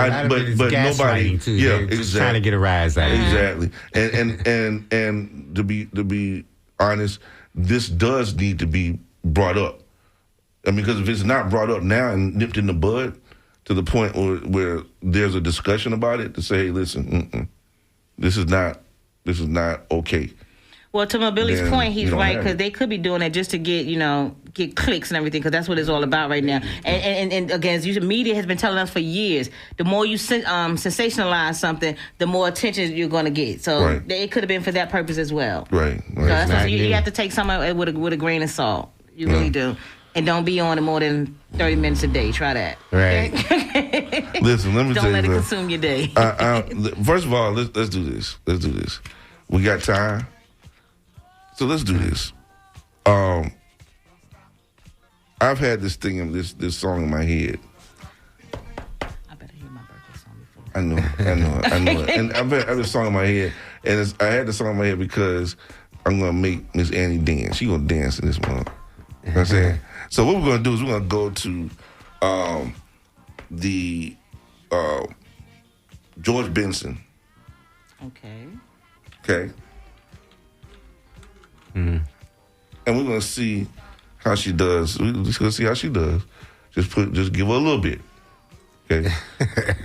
but nobody, too. They're just trying to get a rise out of it. Exactly. And to be honest, this does need to be brought up. I mean, because if it's not brought up now and nipped in the bud to the point where there's a discussion about it, to say, hey, listen, this is not okay. Well, to Mobili's point, he's right, because they could be doing it just to get clicks and everything, because that's what it's all about right now. And again, as media has been telling us for years, the more you sensationalize something, the more attention you're going to get. So it could have been for that purpose as well. Right. So that's what you have to take some of it with a grain of salt. You really do. And don't be on it more than 30 minutes a day. Try that. Right. Listen, let me tell you. Don't let it consume your day. First of all, let's do this. Let's do this. We got time. So let's do this. I've had this thing, this song in my head. I better hear my birthday song before. I know it. And I've had this song in my head. And I had this song in my head because I'm going to make Miss Annie dance. She's going to dance in this month. You know what I'm saying? So what we're going to do is we're going to go to the George Benson. Okay. And we're going to see how she does. We're just going to see how she does. Just give her a little bit. Okay.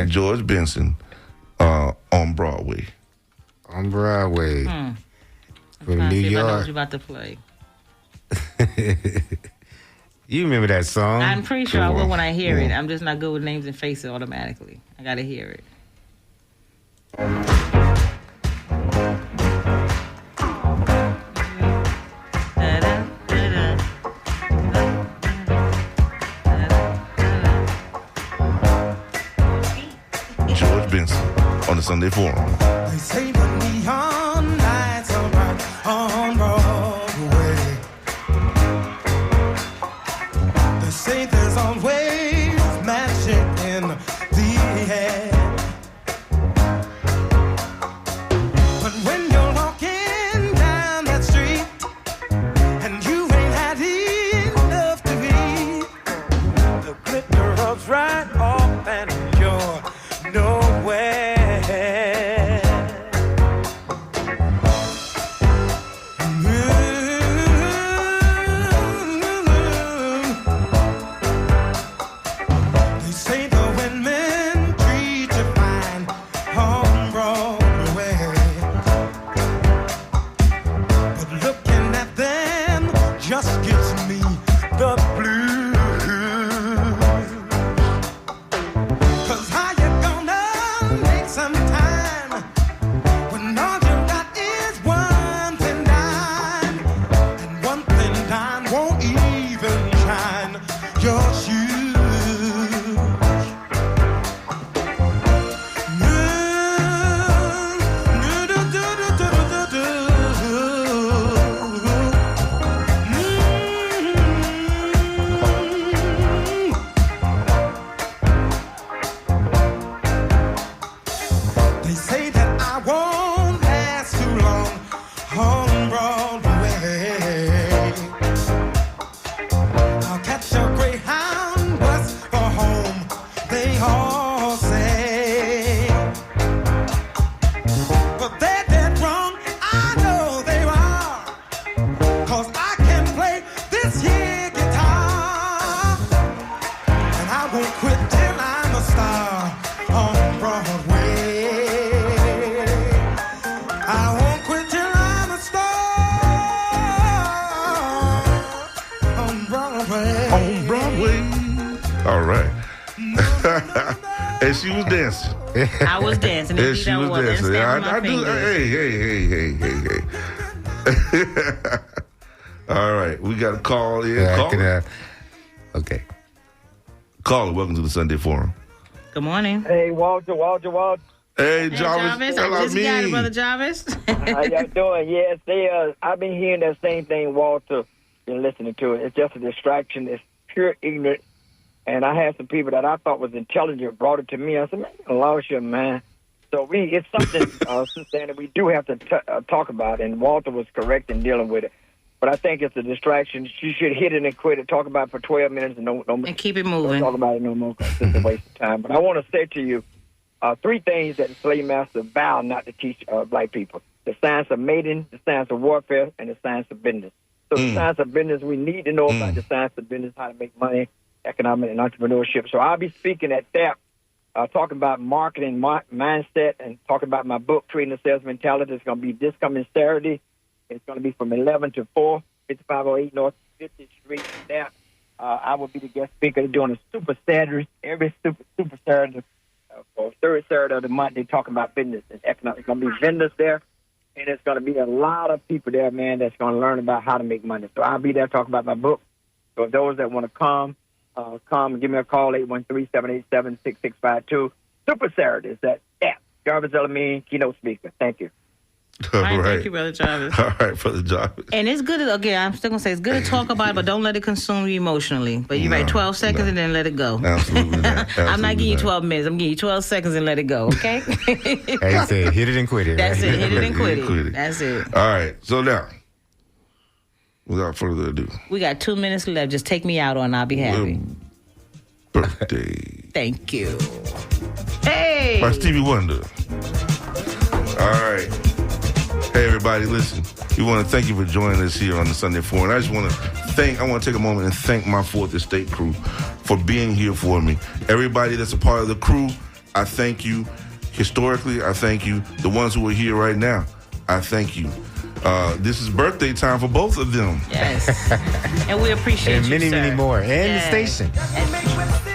George Benson on Broadway. On Broadway. From New I know what York. you're about to play. You remember that song? I'm pretty sure I will when I hear it. I'm just not good with names and faces automatically. I got to hear it. George Benson on the Sunday Forum. They say the neon lights are bright on Broadway. They say there's always magic in the air. But when you're walking down that street and you ain't had enough to eat, the glitter rubs right off and you're nowhere. They say the women treat you fine on Broadway, but looking at them just gives me the blues. 'Cause how you gonna make some time when all you got is one thin dime, and one thin dime won't even shine your shoes? They say that I won't last too long on Broadway. I'll catch a Greyhound bus for home, they all say. But they're dead wrong, I know they are, 'cause I can play this here guitar, and I won't quit till I'm a star on Broadway. I won't quit till I'm a star on Broadway. On Broadway. All right. And she was dancing. I was dancing. And she was dancing. I do. Hey. All right. We got a call in. Okay. Caller, welcome to the Sunday Forum. Good morning. Hey, Walter. Hey, Jarvis. I just got it, Brother Jarvis. How y'all doing? Yes, I've been hearing that same thing, Walter, been listening to it. It's just a distraction. It's pure ignorance. And I had some people that I thought was intelligent brought it to me. I said, man, I lost you, man. So it's something, Sister, that we do have to talk about. And Walter was correct in dealing with it. But I think it's a distraction. You should hit it and quit it. Talk about it for 12 minutes and keep it moving. Don't talk about it no more, 'cause it's a waste of time. But I want to say to you, 3 things that the slave master vowed not to teach black people: the science of mating, the science of warfare, and the science of business. So the science of business, we need to know about the science of business, how to make money, economic and entrepreneurship. So I'll be speaking at that, talking about marketing mindset, and talking about my book, Creating a Sales Mentality. It's going to be this coming Saturday. It's going to be from 11 to 4, 5508 North 50th Street. There, I will be the guest speaker. They're doing a super Saturday, every super Saturday, or third Saturday of the month. They're talking about business and economics. It's going to be vendors there, and it's going to be a lot of people there, man, that's going to learn about how to make money. So I'll be there talking about my book. So those that want to come and give me a call, 813-787-6652. Super Saturdays at Jarvis Elamine, keynote speaker. Thank you. All right. Thank you, Brother Jarvis. All right, Brother Jarvis. And it's good, I'm still going to say it's good to talk about it, but don't let it consume you emotionally. But you're right, 12 seconds and then let it go. Absolutely not. I'm not giving you 12 minutes. I'm giving you 12 seconds and let it go, okay? Hey, you said hit it and quit it. That's right? it. Hit it and quit it. That's it. All right. So now, without further ado, we got 2 minutes left. Just take me out on I'll be happy. Birthday. Thank you. Hey! By Stevie Wonder. All right. Hey, everybody, listen. We want to thank you for joining us here on the Sunday Forum. I want to take a moment and thank my Fourth Estate crew for being here for me. Everybody that's a part of the crew, I thank you. Historically, I thank you. The ones who are here right now, I thank you. This is birthday time for both of them. Yes. And we appreciate and you, many, sir. many more. And the station.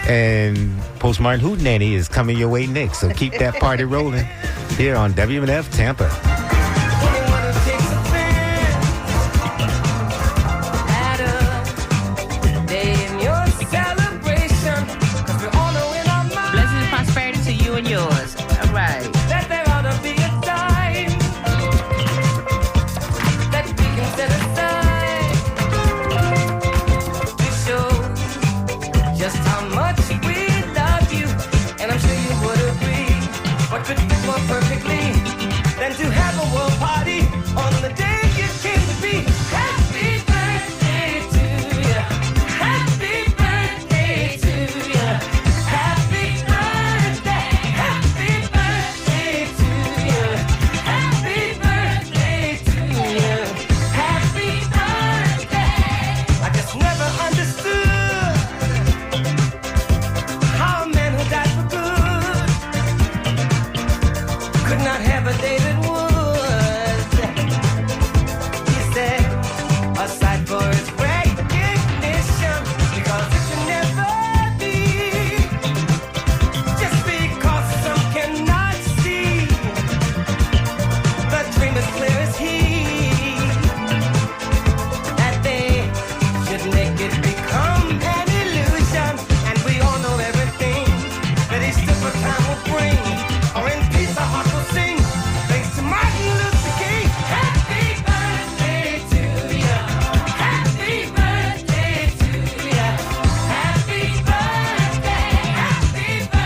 And Postmartin Hootenanny is coming your way next. So keep that party rolling here on WMNF Tampa. Blessings and prosperity to you and yours. All right. Just how much we love you, and I'm sure you would agree. What could fit more perfectly than to have a world party on the day you came to be? Happy birthday to you. Happy birthday to you. Happy birthday. Happy birthday to you. Happy birthday to you. Happy birthday. I just never understood how a man who died for good could not have a David Wood. He said, aside for his recognition, because it can never be, just because some cannot see, the dream is clear as he, that they should make it become an illusion, and we all know everything that each different time will bring.